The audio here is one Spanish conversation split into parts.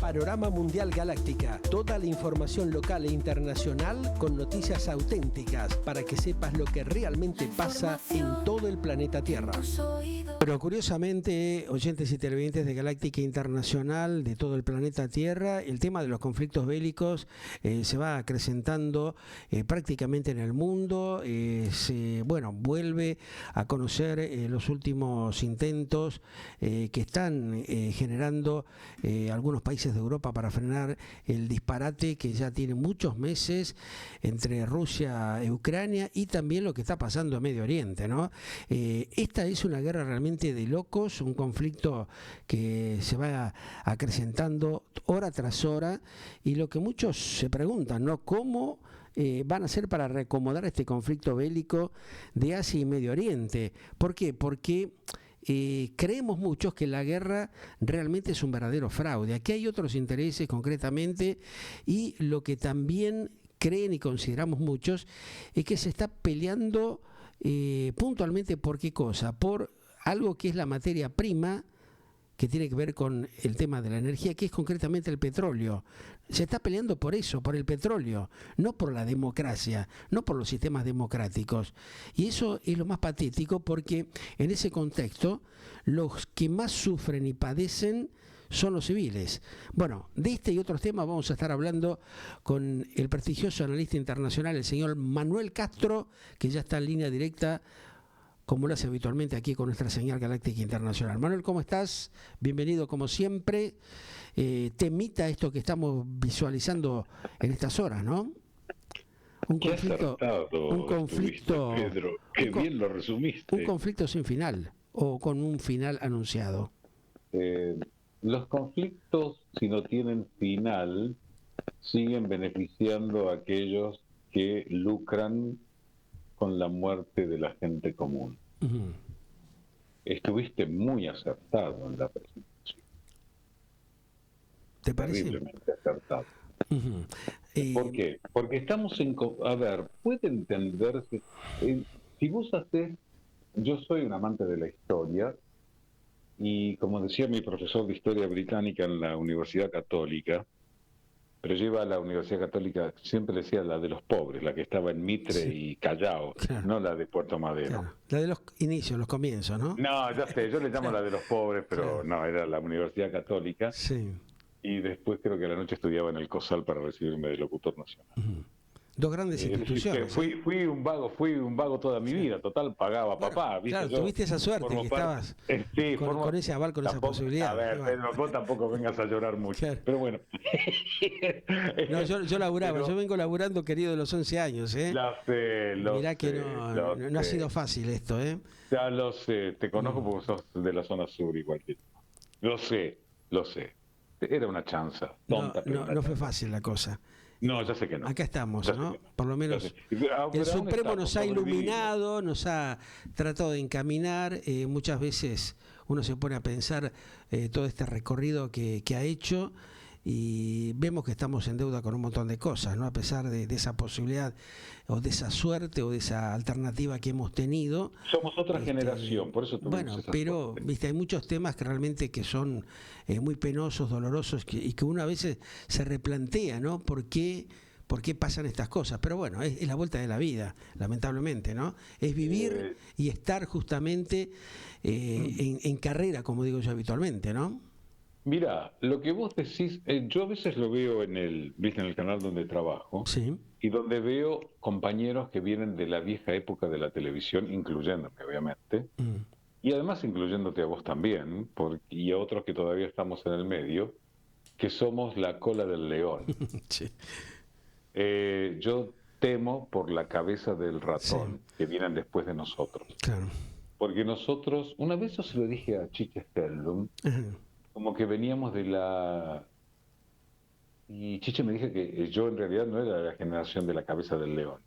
Panorama Mundial Galáctica. Toda la información local e internacional con noticias auténticas para que sepas lo que realmente pasa en todo el planeta Tierra. Pero curiosamente, oyentes y televidentes de Galáctica Internacional, de todo el planeta Tierra, el tema de los conflictos bélicos se va acrecentando prácticamente en el mundo. Vuelve a conocer los últimos intentos que están generando algunos países de Europa para frenar el disparate que ya tiene muchos meses entre Rusia y Ucrania, y también lo que está pasando en Medio Oriente, ¿no? Esta es una guerra realmente de locos, un conflicto que se va acrecentando hora tras hora, y lo que muchos se preguntan, ¿no? ¿Cómo van a hacer para reacomodar este conflicto bélico de Asia y Medio Oriente? ¿Por qué? Porque creemos muchos que la guerra realmente es un verdadero fraude. Aquí hay otros intereses concretamente, y lo que también creen y consideramos muchos es que se está peleando puntualmente por qué cosa, por algo que es la materia prima, que tiene que ver con el tema de la energía, que es concretamente el petróleo. Se está peleando por eso, por el petróleo, no por la democracia, no por los sistemas democráticos. Y eso es lo más patético, porque en ese contexto los que más sufren y padecen son los civiles. Bueno, de este y otros temas vamos a estar hablando con el prestigioso analista internacional, el señor Manuel Castro, que ya está en línea directa, como lo hace habitualmente aquí con nuestra señal Galáctica Internacional. Manuel, ¿cómo estás? Bienvenido como siempre. Temita esto que estamos visualizando en estas horas, ¿no? Un conflicto, Pedro, qué bien lo resumiste. Un conflicto sin final, o con un final anunciado. Los conflictos, si no tienen final, siguen beneficiando a aquellos que lucran con la muerte de la gente común. Uh-huh. Estuviste muy acertado en la presentación. ¿Te parece? Terriblemente acertado. Uh-huh. ¿Por qué? Porque estamos en... A ver, puede entenderse... si vos haces... Yo soy un amante de la historia, y como decía mi profesor de Historia Británica en la Universidad Católica, pero lleva a la Universidad Católica, siempre decía la de los pobres, la que estaba en Mitre y Callao, claro, no la de Puerto Madero. Claro. La de los inicios, los comienzos, ¿no? No, ya sé, yo le llamo la de los pobres, pero no, era la Universidad Católica. Sí. Y después creo que a la noche estudiaba en el COSAL para recibirme de locutor nacional. Uh-huh. Dos grandes instituciones. Fui un vago toda mi vida, total, pagaba papá. ¿Viste? Claro, tuviste esa suerte que estabas con ese aval, con esa posibilidad. A ver, Pedro, vos tampoco vengas a llorar mucho. Claro. Pero bueno. No, yo laburaba, yo vengo laburando, querido, de los 11 años. Mirá que no ha sido fácil esto. Ya lo sé, te conozco porque sos de la zona sur igual que yo. Lo sé. Era una chanza, tonta. No fue fácil la cosa. No, ya sé que no. Acá estamos, ¿no? Por lo menos el Supremo nos ha iluminado, nos ha tratado de encaminar. Muchas veces uno se pone a pensar todo este recorrido que ha hecho, y vemos que estamos en deuda con un montón de cosas, ¿no? A pesar de esa posibilidad, o de esa suerte, o de esa alternativa que hemos tenido. Somos otra generación, por eso bueno, pero viste, hay muchos temas que realmente que son muy penosos, dolorosos, y que uno a veces se replantea, ¿no? ¿Por qué pasan estas cosas? Pero bueno, es la vuelta de la vida, lamentablemente, ¿no? Es vivir y estar justamente en carrera, como digo yo habitualmente, ¿no? Mira, lo que vos decís, yo a veces lo veo en el canal donde trabajo, sí, y donde veo compañeros que vienen de la vieja época de la televisión, incluyéndome obviamente, y además incluyéndote a vos también, y a otros que todavía estamos en el medio, que somos la cola del león. Sí. Yo temo por la cabeza del ratón, que vienen después de nosotros. Claro. Porque nosotros, una vez yo se lo dije a Chiche Sterlum, como que veníamos de la... Y Chiche me dijo que yo en realidad no era de la generación de la cabeza del león.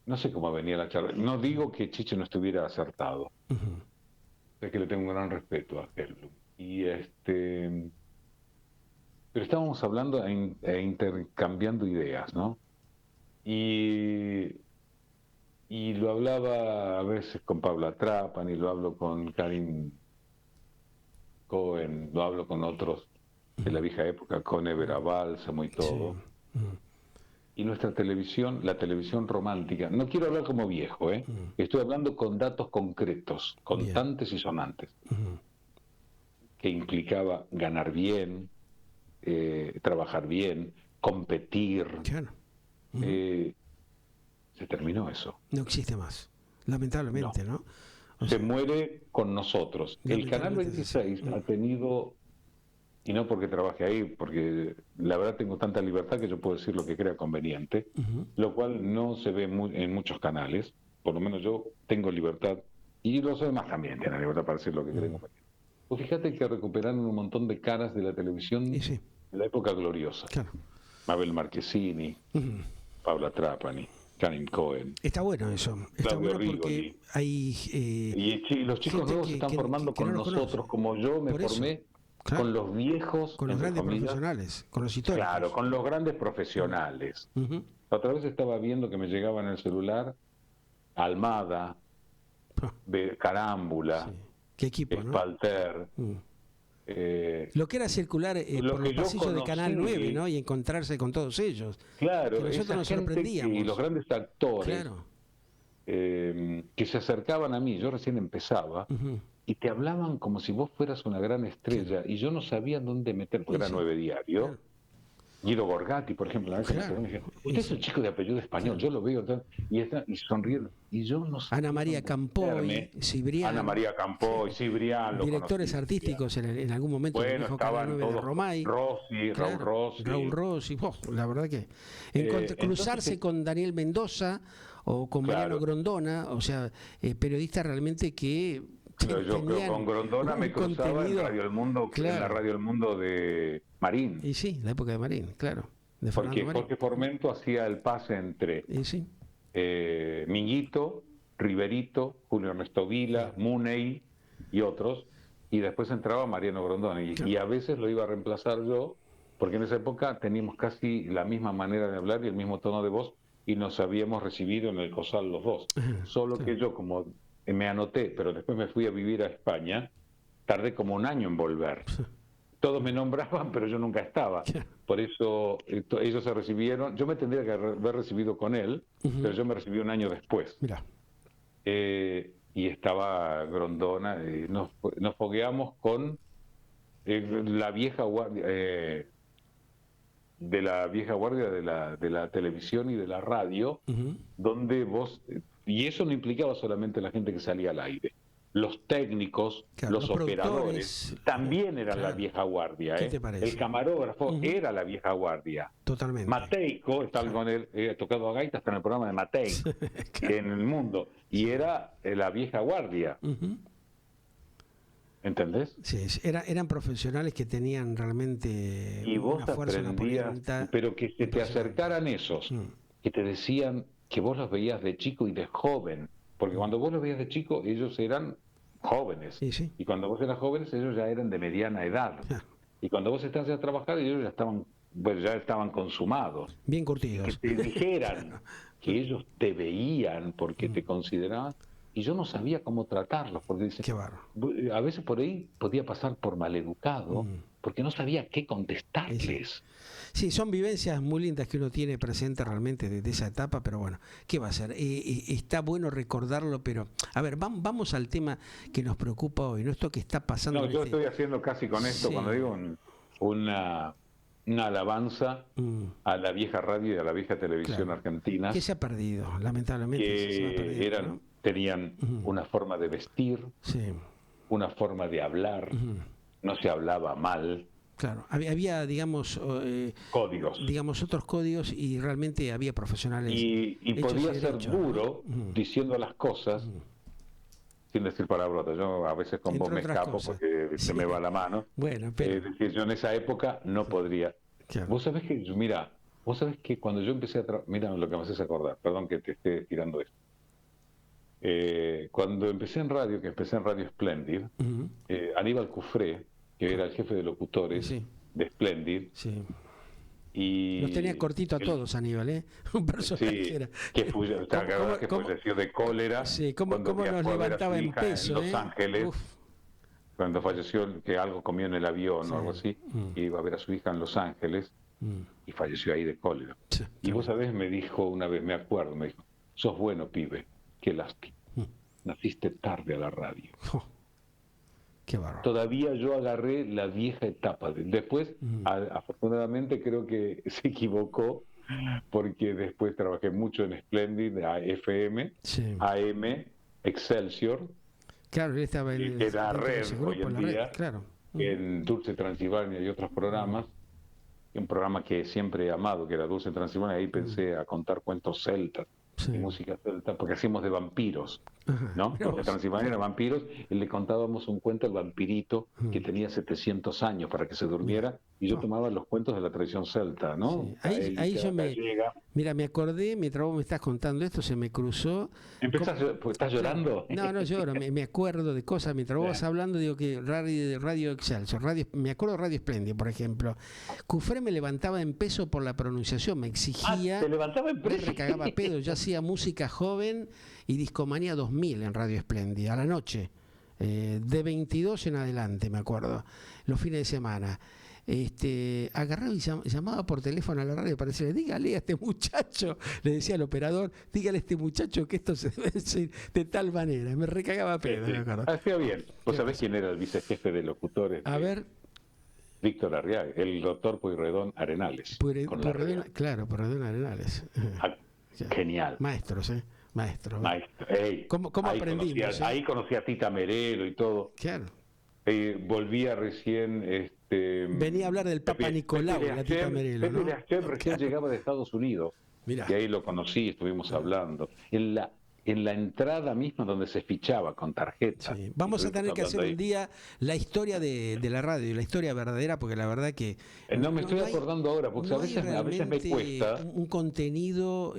No sé cómo venía la charla. No digo que Chiche no estuviera acertado. Es que le tengo un gran respeto a Sterlum. Pero estábamos hablando e intercambiando ideas, ¿no? Y lo hablaba a veces con Paula Trapani, lo hablo con Karin Cohen, lo hablo con otros de la vieja época, con Évora Bálsamo y todo. Sí. Y nuestra televisión, la televisión romántica, no quiero hablar como viejo, estoy hablando con datos concretos, contantes y sonantes, que implicaba ganar bien, trabajar bien, competir. Claro. Se terminó eso. No existe más, lamentablemente, ¿no? Se muere con nosotros. El Canal 26 ha tenido, y no porque trabaje ahí, porque la verdad tengo tanta libertad que yo puedo decir lo que crea conveniente, lo cual no se ve en muchos canales, por lo menos yo tengo libertad, y los demás también tienen libertad para decir lo que creen conveniente. Pues fíjate que recuperaron un montón de caras de la televisión de la época gloriosa. Claro. Mabel Marquesini, Paula Trapani, Karin Cohen. Está bueno eso. Está bueno porque hay... y los chicos nuevos se están formando con nosotros, como yo me formé con los viejos. Con los grandes profesionales, con los históricos. Claro, con los grandes profesionales. La otra vez estaba viendo que me llegaba en el celular Almada, Carámbula, ¿Qué equipo, Espalter. Lo que era circular por los pasillos de Canal 9, ¿no? Y encontrarse con todos ellos. Claro, que nosotros nos sorprendíamos. Y los grandes actores que se acercaban a mí, yo recién empezaba, y te hablaban como si vos fueras una gran estrella, y yo no sabía dónde meter, porque era 9 Diario. Guido Borgatti, por ejemplo, usted es un chico de apellido español, yo lo veo y sonriendo, y yo no sé. Ana María Campoy, Cibrián. Ana María Campoy, Cibrián. Directores artísticos en algún momento. Bueno, estaban todos, Romay, Raúl Rossi. La verdad que cruzarse con Daniel Mendoza o con Mariano Grondona, o sea, periodistas realmente que... Yo creo con Grondona me cruzaba en Radio El Mundo, en la Radio El Mundo de Marín. Y sí, la época de Marín, claro. De porque Jorge Formento hacía el pase entre Minguito, Riverito, Julio Ernesto Vila, Muney y otros, y después entraba Mariano Grondona, y a veces lo iba a reemplazar yo, porque en esa época teníamos casi la misma manera de hablar y el mismo tono de voz, y nos habíamos recibido en el COSAL los dos. Solo que yo, como me anoté, pero después me fui a vivir a España, tardé como un año en volver. Todos me nombraban, pero yo nunca estaba. Por eso ellos se recibieron. Yo me tendría que haber recibido con él, pero yo me recibí un año después. Mira. Y estaba Grondona, nos fogueamos con la vieja guardia, de la vieja guardia de la televisión y de la radio, donde vos... Y eso no implicaba solamente la gente que salía al aire. Los técnicos, los operadores, también eran la vieja guardia. ¿Qué te parece? El camarógrafo era la vieja guardia. Totalmente. Mateico, estaba con él, tocado a gaita hasta en el programa de Matei, en El Mundo. Y era la vieja guardia. ¿Entendés? Sí, eran profesionales que tenían realmente y vos una fuerza, aprendías, pero que se te acercaran esos, que te decían que vos los veías de chico y de joven, porque cuando vos los veías de chico ellos eran jóvenes, y cuando vos eras jóvenes ellos ya eran de mediana edad, y cuando vos estás a trabajar ellos ya estaban consumados. Bien curtidos. Que te dijeran que ellos te veían porque te consideraban, y yo no sabía cómo tratarlos, porque a veces por ahí podía pasar por maleducado, porque no sabía qué contestarles. Sí, son vivencias muy lindas que uno tiene presente realmente de esa etapa, pero bueno, ¿qué va a hacer? Está bueno recordarlo, pero a ver, vamos al tema que nos preocupa hoy, ¿no? Esto que está pasando. No, yo estoy haciendo casi con esto, cuando digo una alabanza a la vieja radio y a la vieja televisión argentina. Que se ha perdido, lamentablemente. Que tenían una forma de vestir, una forma de hablar, no se hablaba mal. Claro, había digamos, códigos. Digamos, otros códigos, y realmente había profesionales. Y podía ser duro diciendo las cosas, sin decir palabrotas. Yo a veces con vos me escapo porque se me va la mano. Bueno, pero... es decir, yo en esa época no podría. Claro. Vos sabés que cuando yo empecé a mira lo que me haces acordar, perdón que te esté tirando esto. Cuando empecé en radio, Radio Splendid, Aníbal Cufré, que era el jefe de locutores de Splendid, y los tenía cortito a todos, Aníbal, un personaje que falleció de cólera, cómo nos levantaba en peso, en Los Ángeles, cuando falleció, que algo comió en el avión o algo así, y iba a ver a su hija en Los Ángeles, y falleció ahí de cólera. Sí, y vos sabés, me dijo una vez, me acuerdo, me dijo, sos bueno, pibe, qué lástima. Naciste tarde a la radio. Oh, qué bárbaro. Todavía yo agarré la vieja etapa. Después, afortunadamente, creo que se equivocó, porque después trabajé mucho en Splendid, FM, Sí. AM, Excelsior, Claro, él estaba en la red grupo, hoy en la red, día, claro. en Dulce Transilvania y otros programas, un programa que siempre he amado, que era Dulce Transilvania. Ahí pensé a contar cuentos celtas y música celta, porque hacíamos de vampiros, ¿no? Dulce Transilvania era vampiros, y le contábamos un cuento al vampirito que tenía 700 años para que se durmiera, y yo tomaba los cuentos de la tradición celta, ¿no? Sí. Ahí yo mira, me acordé, mientras vos me estás contando esto, se me cruzó. ¿Estás llorando? No, no lloro, me acuerdo de cosas. Mientras vos vas hablando, digo que Radio Excelsior, me acuerdo de Radio Espléndido, por ejemplo. Cufré me levantaba en peso por la pronunciación, me exigía. ¿Te levantaba en peso? Me recagaba pedo. Yo hacía música joven y Discomanía 2000 en Radio Espléndida, a la noche, de 22 en adelante, me acuerdo, los fines de semana. Agarraba y llamaba por teléfono a la radio para decirle, dígale a este muchacho, le decía al operador, dígale a este muchacho que esto se debe decir de tal manera. Me recagaba pedo, me acuerdo. Hacía bien. ¿Vos sabés quién era el vicejefe de locutores? A ver. Víctor Arriaga, el doctor Pueyrredón Arenales. Claro, Pueyrredón Arenales. Genial. Maestros, Maestro. Ey, ¿Cómo aprendimos? Ahí conocí a Tita Merelo y todo. Claro. Volvía recién. Venía a hablar del Papa Nicolau, la Tita Merelo, ¿no? Recién llegaba de Estados Unidos. Mirá. Y ahí lo conocí, estuvimos hablando. En la entrada misma donde se fichaba con tarjeta. Sí. Vamos a tener que hacer un día la historia de la radio, la historia verdadera, porque la verdad que... No me estoy acordando ahora, porque a veces me cuesta... Un contenido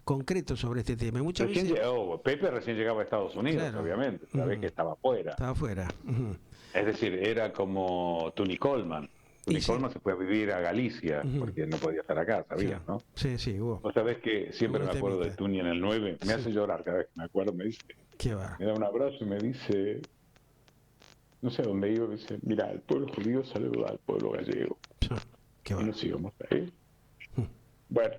concreto sobre este tema. Muchas veces... Pepe recién llegaba a Estados Unidos, claro. Obviamente, sabés que estaba afuera. Estaba afuera. Es decir, era como Tony Coleman. Tony Coleman se fue a vivir a Galicia, porque no podía estar acá, ¿sabías, no? Sí, hubo. Vos sabés que siempre me acuerdo de Tuni en el 9, me hace llorar cada vez que me acuerdo, me dice, me da un abrazo y me dice, no sé a dónde iba, me dice, mira, el pueblo judío saluda al pueblo gallego. Y nos íbamos ahí. Bueno,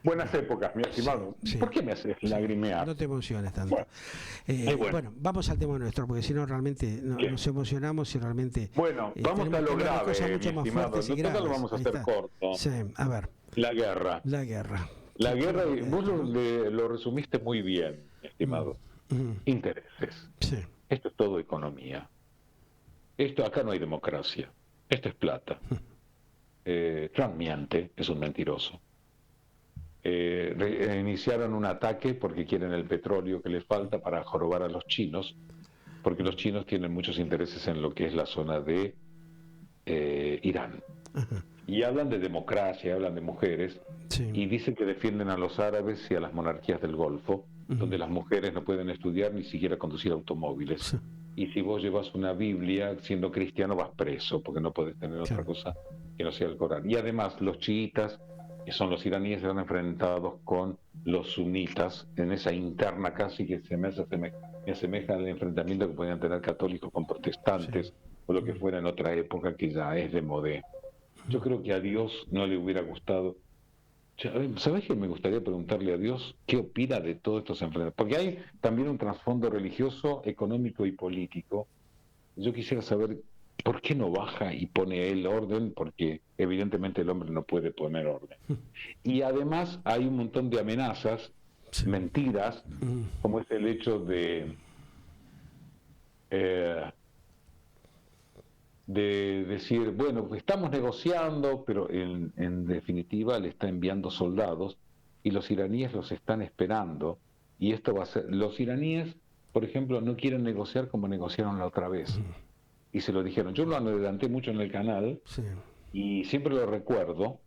buenas épocas, mi estimado. ¿Por qué me haces lagrimear? No te emociones tanto. Bueno, vamos al tema nuestro, porque si no realmente nos emocionamos y realmente... Bueno, vamos a lo grave, mi estimado. Nosotros lo vamos a hacer corto. Sí, a ver. La guerra. La guerra. Vos lo resumiste muy bien, mi estimado. Intereses. Sí. Esto es todo economía. Acá no hay democracia. Esto es plata. Trump miente, es un mentiroso. Iniciaron un ataque porque quieren el petróleo que les falta para jorobar a los chinos, porque los chinos tienen muchos intereses en lo que es la zona de Irán. Y hablan de democracia, hablan de mujeres, y dicen que defienden a los árabes y a las monarquías del Golfo, donde las mujeres no pueden estudiar ni siquiera conducir automóviles. Y si vos llevas una Biblia, siendo cristiano, vas preso, porque no podés tener otra cosa que no sea el Corán. Y además los chiitas, que son los iraníes, están enfrentados con los sunitas en esa interna casi que me asemeja al enfrentamiento que podían tener católicos con protestantes o lo que fuera en otra época que ya es de modé. Yo creo que a Dios no le hubiera gustado. ¿Sabés qué me gustaría preguntarle a Dios qué opina de todos estos enfrentamientos? Porque hay también un trasfondo religioso, económico y político. Yo quisiera saber por qué no baja y pone él orden, porque evidentemente el hombre no puede poner orden. Y además hay un montón de amenazas, mentiras, como es el hecho de decir, bueno, pues estamos negociando, pero en definitiva le está enviando soldados y los iraníes los están esperando, y esto va a ser... Los iraníes, por ejemplo, no quieren negociar como negociaron la otra vez. Y se lo dijeron. Yo lo adelanté mucho en el canal y siempre lo recuerdo.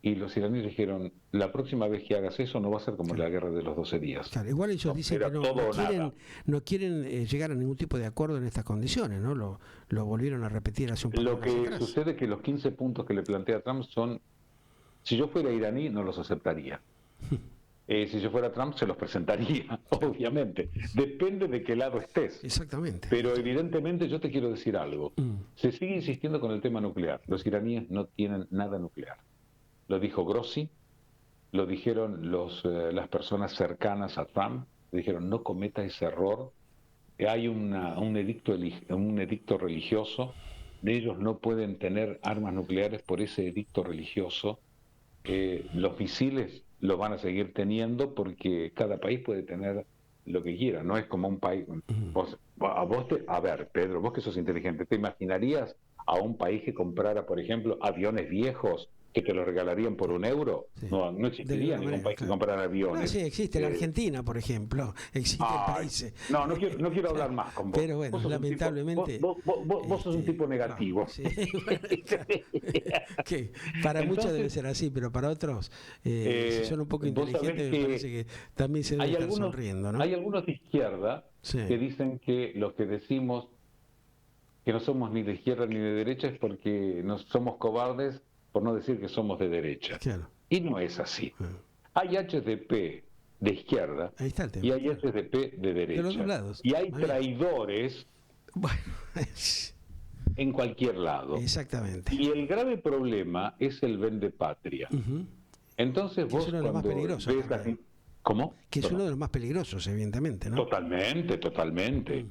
Y los iraníes dijeron, la próxima vez que hagas eso no va a ser como la guerra de los 12 días. Claro, igual ellos dicen que no quieren llegar a ningún tipo de acuerdo en estas condiciones, ¿no? Lo volvieron a repetir hace un par de Lo que sucede es que los 15 puntos que le plantea Trump son, si yo fuera iraní no los aceptaría. Si yo fuera Trump, se los presentaría, obviamente. Depende de qué lado estés. Exactamente. Pero evidentemente yo te quiero decir algo. Se sigue insistiendo con el tema nuclear. Los iraníes no tienen nada nuclear. Lo dijo Grossi, lo dijeron las personas cercanas a Trump, le dijeron no cometa ese error. Hay un edicto religioso, de ellos no pueden tener armas nucleares por ese edicto religioso. Los misiles los van a seguir teniendo porque cada país puede tener lo que quiera, no es como un país. A ver, Pedro, vos que sos inteligente, ¿te imaginarías a un país que comprara, por ejemplo, aviones viejos que te los regalarían por €1? Sí. No existiría ningún país que comprara aviones. No, sí, existe la Argentina, por ejemplo, existen países. No quiero hablar más con vos. Pero bueno, lamentablemente... Vos sos un tipo negativo. No, sí, bueno, claro, que para muchos debe ser así, pero para otros, si son un poco inteligentes, me parece que también se debe estar sonriendo, ¿no? Hay algunos de izquierda que dicen que los que decimos que no somos ni de izquierda ni de derecha es porque no somos cobardes, por no decir que somos de derecha. Claro. Y no es así. Hay HDP de izquierda y hay HDP de derecha. De los dos lados. Y hay traidores en cualquier lado. Exactamente. Y el grave problema es el vendepatria. Entonces vos cuando ves ¿Cómo? Que es uno de los más peligrosos, evidentemente, ¿no? Totalmente.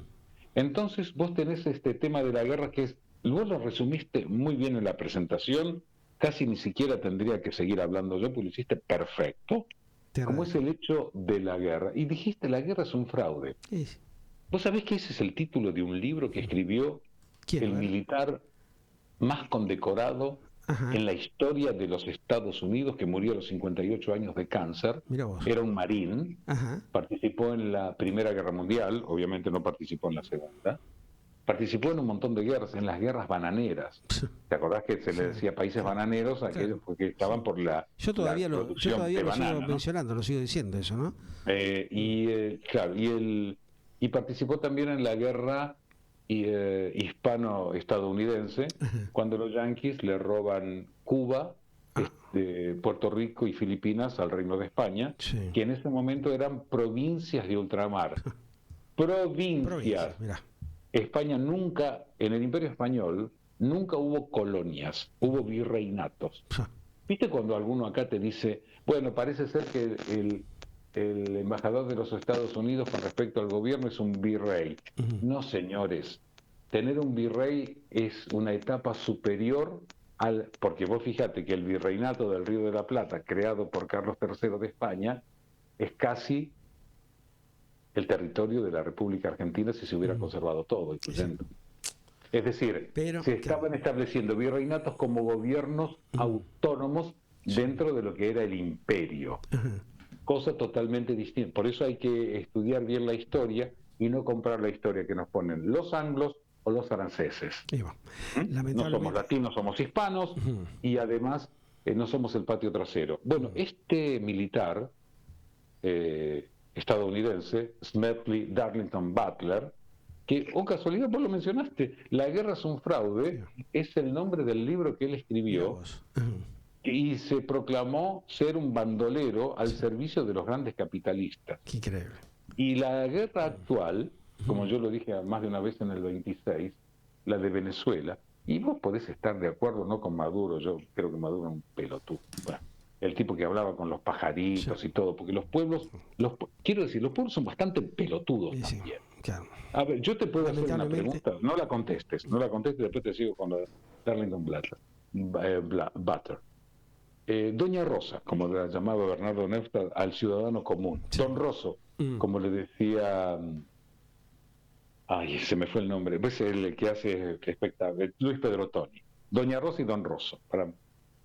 Entonces vos tenés este tema de la guerra que vos lo resumiste muy bien en la presentación, casi ni siquiera tendría que seguir hablando yo, porque lo hiciste perfecto, como es el hecho de la guerra. Y dijiste, la guerra es un fraude. Sí. ¿Vos sabés que ese es el título de un libro que escribió el militar más condecorado en la historia de los Estados Unidos, que murió a los 58 años de cáncer? Era un marín, participó en la Primera Guerra Mundial, obviamente no participó en la Segunda, participó en un montón de guerras, en las guerras bananeras. ¿Te acordás que se le decía países bananeros a aquellos que estaban por la Yo todavía lo sigo ¿no? mencionando, lo sigo diciendo eso, ¿no? Claro, y participó también en la guerra hispano-estadounidense, cuando los yanquis le roban Cuba, Puerto Rico y Filipinas al Reino de España, que en ese momento eran provincias de ultramar. Provincias. España nunca, en el Imperio Español, nunca hubo colonias, hubo virreinatos. ¿Viste cuando alguno acá te dice, bueno, parece ser que el embajador de los Estados Unidos con respecto al gobierno es un virrey? No, señores, tener un virrey es una etapa superior porque vos fíjate que el virreinato del Río de la Plata, creado por Carlos III de España, es casi el territorio de la República Argentina si se hubiera conservado todo, incluyendo. Es decir, se estaban estableciendo virreinatos como gobiernos autónomos dentro de lo que era el imperio. Cosa totalmente distinta. Por eso hay que estudiar bien la historia y no comprar la historia que nos ponen los anglos o los franceses. No somos latinos, somos hispanos y además no somos el patio trasero. Bueno, este militar estadounidense, Smedley Darlington Butler, que, casualidad, vos lo mencionaste, La guerra es un fraude, es el nombre del libro que él escribió, y se proclamó ser un bandolero al servicio de los grandes capitalistas. Qué increíble. Y la guerra actual, como yo lo dije más de una vez en el 26, la de Venezuela, y vos podés estar de acuerdo no con Maduro, yo creo que Maduro es un pelotudo. Bueno, el tipo que hablaba con los pajaritos y todo, porque los pueblos, quiero decir, los pueblos son bastante pelotudos también. Claro. A ver, yo te puedo hacer una pregunta, no la contestes, después te sigo con la de Darlington Butler. Doña Rosa, como la llamaba Bernardo Neustadt al ciudadano común, Don Rosso, como le decía, se me fue el nombre, pues el que hace espectáculo, Luis Pedrotoni. Doña Rosa y Don Rosso.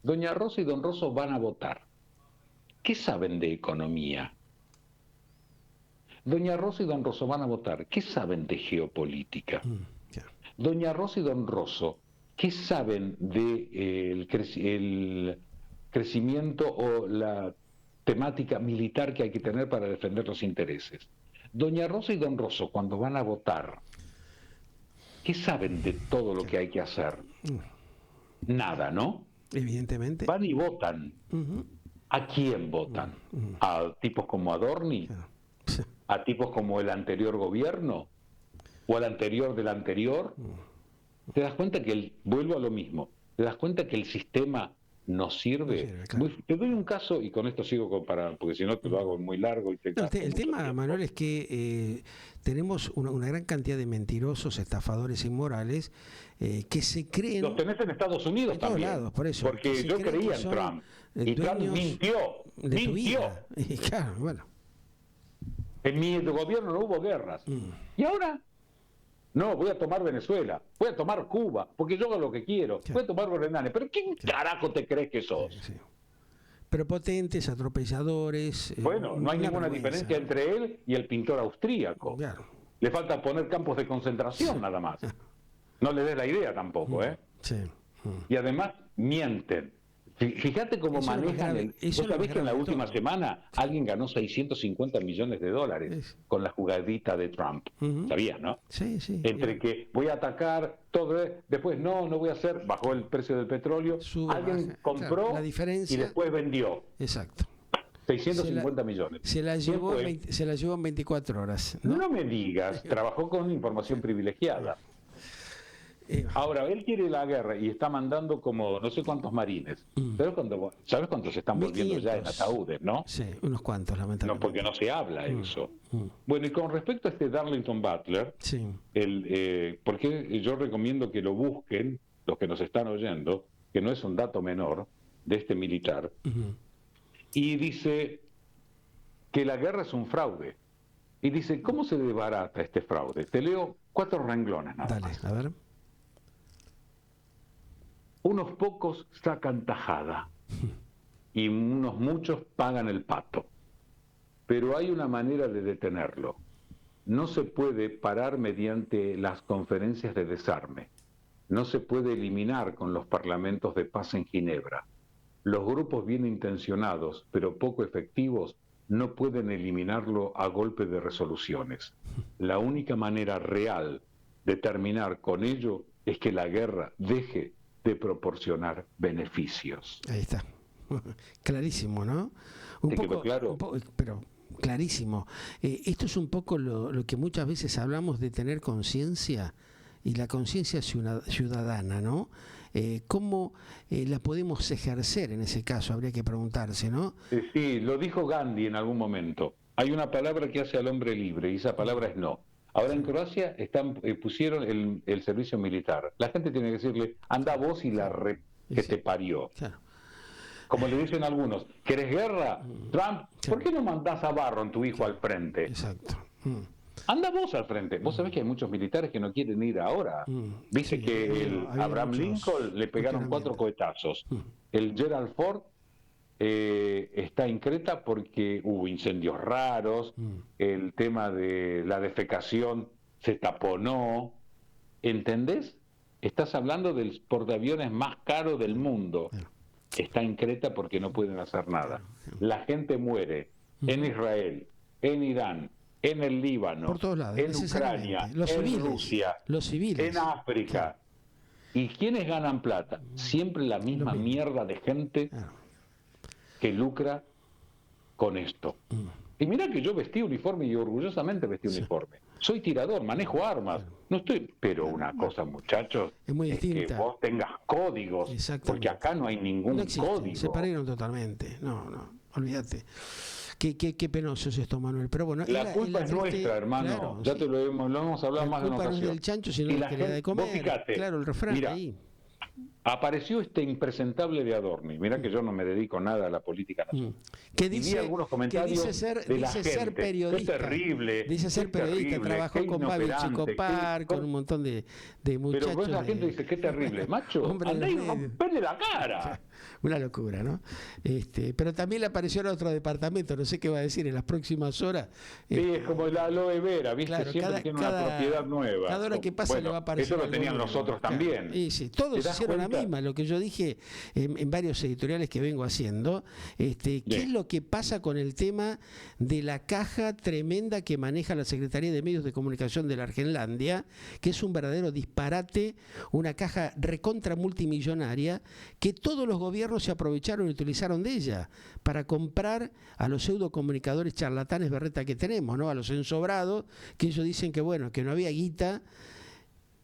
Doña Rosa y Don Rosso van a votar. ¿Qué saben de economía? Doña Rosa y Don Rosso van a votar. ¿Qué saben de geopolítica? Doña Rosa y Don Rosso, ¿qué saben de el crecimiento o la temática militar que hay que tener para defender los intereses? Doña Rosa y Don Rosso, cuando van a votar, ¿qué saben de todo lo que hay que hacer? Nada, ¿no? Evidentemente. Van y votan. ¿A quién votan? ¿A tipos como Adorni? ¿A tipos como el anterior gobierno? ¿O al anterior del anterior? ¿Te das cuenta que vuelvo a lo mismo, te das cuenta que el sistema no sirve? Claro. Te doy un caso y con esto sigo porque si no te lo hago muy largo. El tema, Manuel, es que tenemos una gran cantidad de mentirosos, estafadores inmorales que se creen... Los tenés en Estados Unidos en también. Todos lados, por eso. Porque yo creía en Trump. Y Trump mintió. Y claro, bueno. En mi gobierno no hubo guerras. ¿Y ahora? No, voy a tomar Venezuela, voy a tomar Cuba, porque yo hago lo que quiero, voy a tomar Grenada. ¿Pero quién carajo te crees que sos? Prepotentes, atropelladores. Bueno, no hay ninguna diferencia entre él y el pintor austríaco. Claro. Le falta poner campos de concentración nada más. No le des la idea tampoco, ¿eh? Sí. Y además mienten. Fíjate cómo manejan ¿Vos sabés que en la última semana alguien ganó 650 millones de dólares con la jugadita de Trump? ¿Sabías, no? Sí, sí. Entre que voy a atacar, todo, después no voy a hacer, bajó el precio del petróleo, alguien compró la diferencia, y después vendió. Exacto. 650 millones. Se la llevó en 24 horas. No me digas, trabajó con información privilegiada. Ahora, él quiere la guerra y está mandando como no sé cuántos marines. Pero ¿sabes cuántos se están volviendo ya en ataúdes, no? Sí, unos cuantos, lamentablemente. No, porque no se habla eso. Bueno, y con respecto a este Darlington Butler, porque yo recomiendo que lo busquen, los que nos están oyendo, que no es un dato menor, de este militar, y dice que la guerra es un fraude. Y dice, ¿cómo se desbarata este fraude? Te leo 4 renglones nada más. A ver. Unos pocos sacan tajada y unos muchos pagan el pato. Pero hay una manera de detenerlo. No se puede parar mediante las conferencias de desarme. No se puede eliminar con los parlamentos de paz en Ginebra. Los grupos bien intencionados, pero poco efectivos, no pueden eliminarlo a golpe de resoluciones. La única manera real de terminar con ello es que la guerra deje de proporcionar beneficios. Ahí está. Clarísimo, ¿no? ¿Quedó claro? Pero clarísimo. Esto es un poco lo que muchas veces hablamos de tener conciencia y la conciencia ciudadana, ¿no? ¿Cómo la podemos ejercer en ese caso? Habría que preguntarse, ¿no? Sí, lo dijo Gandhi en algún momento. Hay una palabra que hace al hombre libre y esa palabra es no. Ahora en Croacia pusieron el servicio militar. La gente tiene que decirle, anda vos y que te parió. Claro. Como le dicen algunos, ¿querés guerra? Trump, ¿por qué no mandás a Barron, tu hijo, al frente? Exacto. Anda vos al frente. Vos sabés que hay muchos militares que no quieren ir ahora. Viste que Abraham Lincoln le pegaron 4 cohetazos. El Gerald Ford está en Creta porque hubo incendios raros, el tema de la defecación se taponó. ¿Entendés? Estás hablando del portaaviones más caro del mundo. Está en Creta porque no pueden hacer nada. La gente muere en Israel, en Irán, en el Líbano, por todos lados, en Ucrania, en Rusia, los civiles, en África. Claro. ¿Y quiénes ganan plata? Siempre la misma mierda de gente que lucra con esto. Y mirá que yo vestí uniforme y orgullosamente vestí uniforme. Soy tirador, manejo armas. No estoy, pero una cosa, muchachos, es muy distinta. Que vos tengas códigos, porque acá no hay ningún código. Se perdieron totalmente. No, olvídate. Qué penoso es esto, Manuel. Pero bueno, la culpa es nuestra, hermano. Claro, ya te lo hemos hablado más de una ocasión. La culpa no es del chancho, sino del que le da de comer. Fíjate, claro, el refrán mira, ahí. Apareció este impresentable de Adorni. Mirá que yo no me dedico nada a la política nacional. Que dice, y vi algunos comentarios dice ser gente. periodista. Es terrible. Dice ser periodista, terrible, trabajó con Babi Chicopar, con un montón de muchachos. Pero la gente dice, qué terrible. Macho, andá y rompele la cara. Una locura, ¿no? Pero también le apareció en otro departamento, no sé qué va a decir en las próximas horas. Sí, es como la aloe vera, ¿viste? Claro, siempre tiene una propiedad nueva. Cada hora que pasa le va a aparecer. Eso lo tenían nosotros también. Y sí, todos hicieron la misma, lo que yo dije en varios editoriales que vengo haciendo, ¿qué es lo que pasa con el tema de la caja tremenda que maneja la Secretaría de Medios de Comunicación de la Argenlandia, que es un verdadero disparate, una caja recontra multimillonaria, que todos los gobiernos se aprovecharon y utilizaron de ella para comprar a los pseudocomunicadores charlatanes berreta que tenemos, ¿no? A los ensobrados, que ellos dicen que bueno, que no había guita.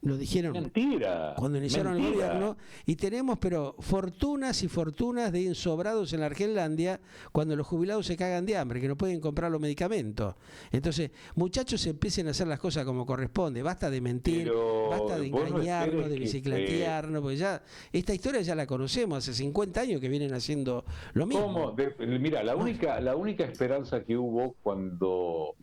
Lo dijeron cuando iniciaron el gobierno, y tenemos pero fortunas y fortunas de ensobrados en la Argenlandia cuando los jubilados se cagan de hambre, que no pueden comprar los medicamentos. Entonces, muchachos, empiecen a hacer las cosas como corresponde, basta de mentir, basta de engañarnos, de bicicletearnos, porque ya esta historia ya la conocemos, hace 50 años que vienen haciendo lo mismo. Mira, la única esperanza que hubo cuando...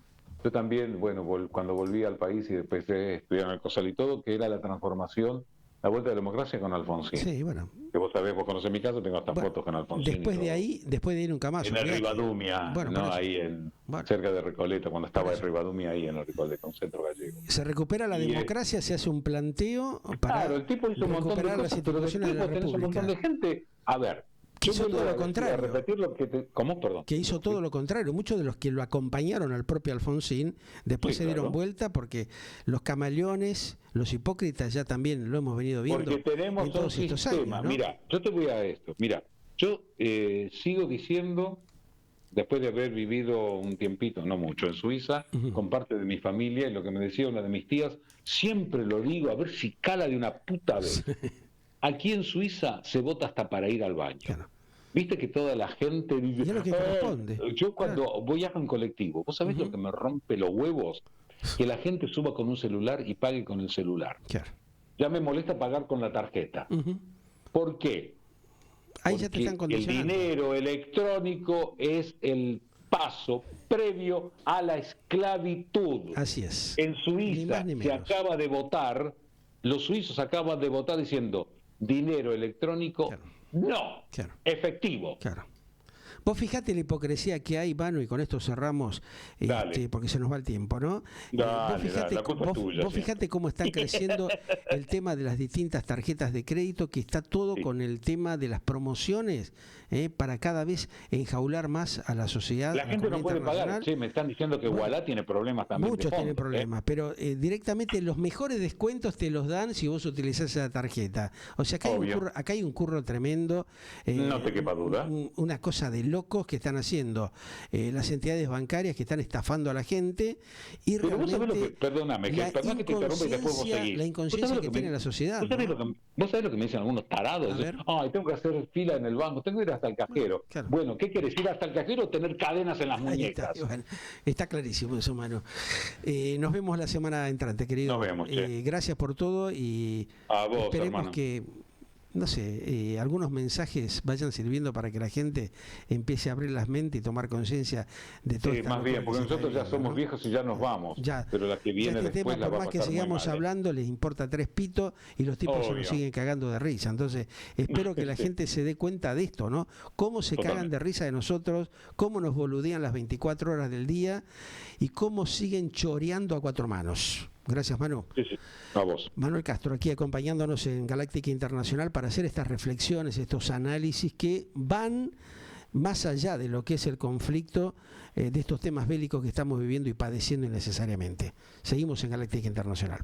Yo también, bueno, cuando volví al país y después de estudiar en el COSAL y todo, que era la transformación, la vuelta de la democracia con Alfonsín. Sí, bueno. Que vos sabés, vos conocés mi caso, tengo hasta fotos con Alfonsín. Después de ahí nunca más. En el Rivadumia, ahí cerca de Recoleta, cuando estaba el Rivadumia, ahí en el Recoleta, un centro gallego. Se recupera la democracia, se hace un planteo para claro, el tipo hizo un montón de cosas, pero el tipo tenés un montón de gente. A ver, que hizo todo lo contrario. Repetir lo que ¿Cómo? Perdón. Que hizo todo lo contrario. Muchos de los que lo acompañaron al propio Alfonsín después se dieron vuelta porque los camaleones, los hipócritas ya también lo hemos venido viendo. Porque tenemos en todos un estos sistema. años, ¿no? Mira, yo te voy a esto. Mira, yo sigo diciendo, después de haber vivido un tiempito, no mucho, en Suiza, con parte de mi familia, y lo que me decía una de mis tías, siempre lo digo, a ver si cala de una puta vez. Aquí en Suiza se vota hasta para ir al baño. Claro. Viste que toda la gente dice, es lo que corresponde. Yo cuando voy en colectivo, ¿vos sabés lo que me rompe los huevos? Que la gente suba con un celular y pague con el celular. Claro. Ya me molesta pagar con la tarjeta. ¿Por qué? Ahí ya te están condicionando. El dinero electrónico es el paso previo a la esclavitud. Así es. En Suiza se acaba de votar, los suizos acaban de votar diciendo dinero electrónico, no, efectivo. Claro. Vos fijate la hipocresía que hay, Manu, y con esto cerramos, porque se nos va el tiempo, ¿no? Vos fijate cómo están creciendo el tema de las distintas tarjetas de crédito, que está todo con el tema de las promociones, para cada vez enjaular más a la sociedad. La gente no puede pagar. Sí, me están diciendo que Ualá tiene problemas también. Muchos tienen problemas, pero directamente los mejores descuentos te los dan si vos utilizás esa tarjeta. O sea, acá hay un curro tremendo. No te quepa duda. Una cosa de locos que están haciendo las entidades bancarias, que están estafando a la gente, y pero realmente perdóname, perdón que te interrumpa y después vos seguís. La inconsciencia que tiene la sociedad. ¿Vos sabés lo que me dicen algunos tarados? Ay, tengo que hacer fila en el banco, tengo que ir hasta el cajero. Claro. Bueno, ¿qué querés? ¿Ir hasta el cajero o tener cadenas en las muñecas? Está clarísimo eso, mano. Nos vemos la semana entrante, querido. Nos vemos, gracias por todo y a vos, esperemos hermano. Que no sé, algunos mensajes vayan sirviendo para que la gente empiece a abrir las mentes y tomar conciencia de todo. Sí, más bien, porque nosotros ya somos viejos y ya nos vamos. Pero la que viene este después tema, por más que sigamos hablando, les importa tres pitos y los tipos se nos siguen cagando de risa. Entonces, espero que la gente se dé cuenta de esto, ¿no? Cómo se cagan de risa de nosotros, cómo nos boludean las 24 horas del día y cómo siguen choreando a cuatro manos. Gracias, Manu. Sí, a vos. Manuel Castro, aquí acompañándonos en Galáctica Internacional para hacer estas reflexiones, estos análisis que van más allá de lo que es el conflicto, de estos temas bélicos que estamos viviendo y padeciendo innecesariamente. Seguimos en Galáctica Internacional.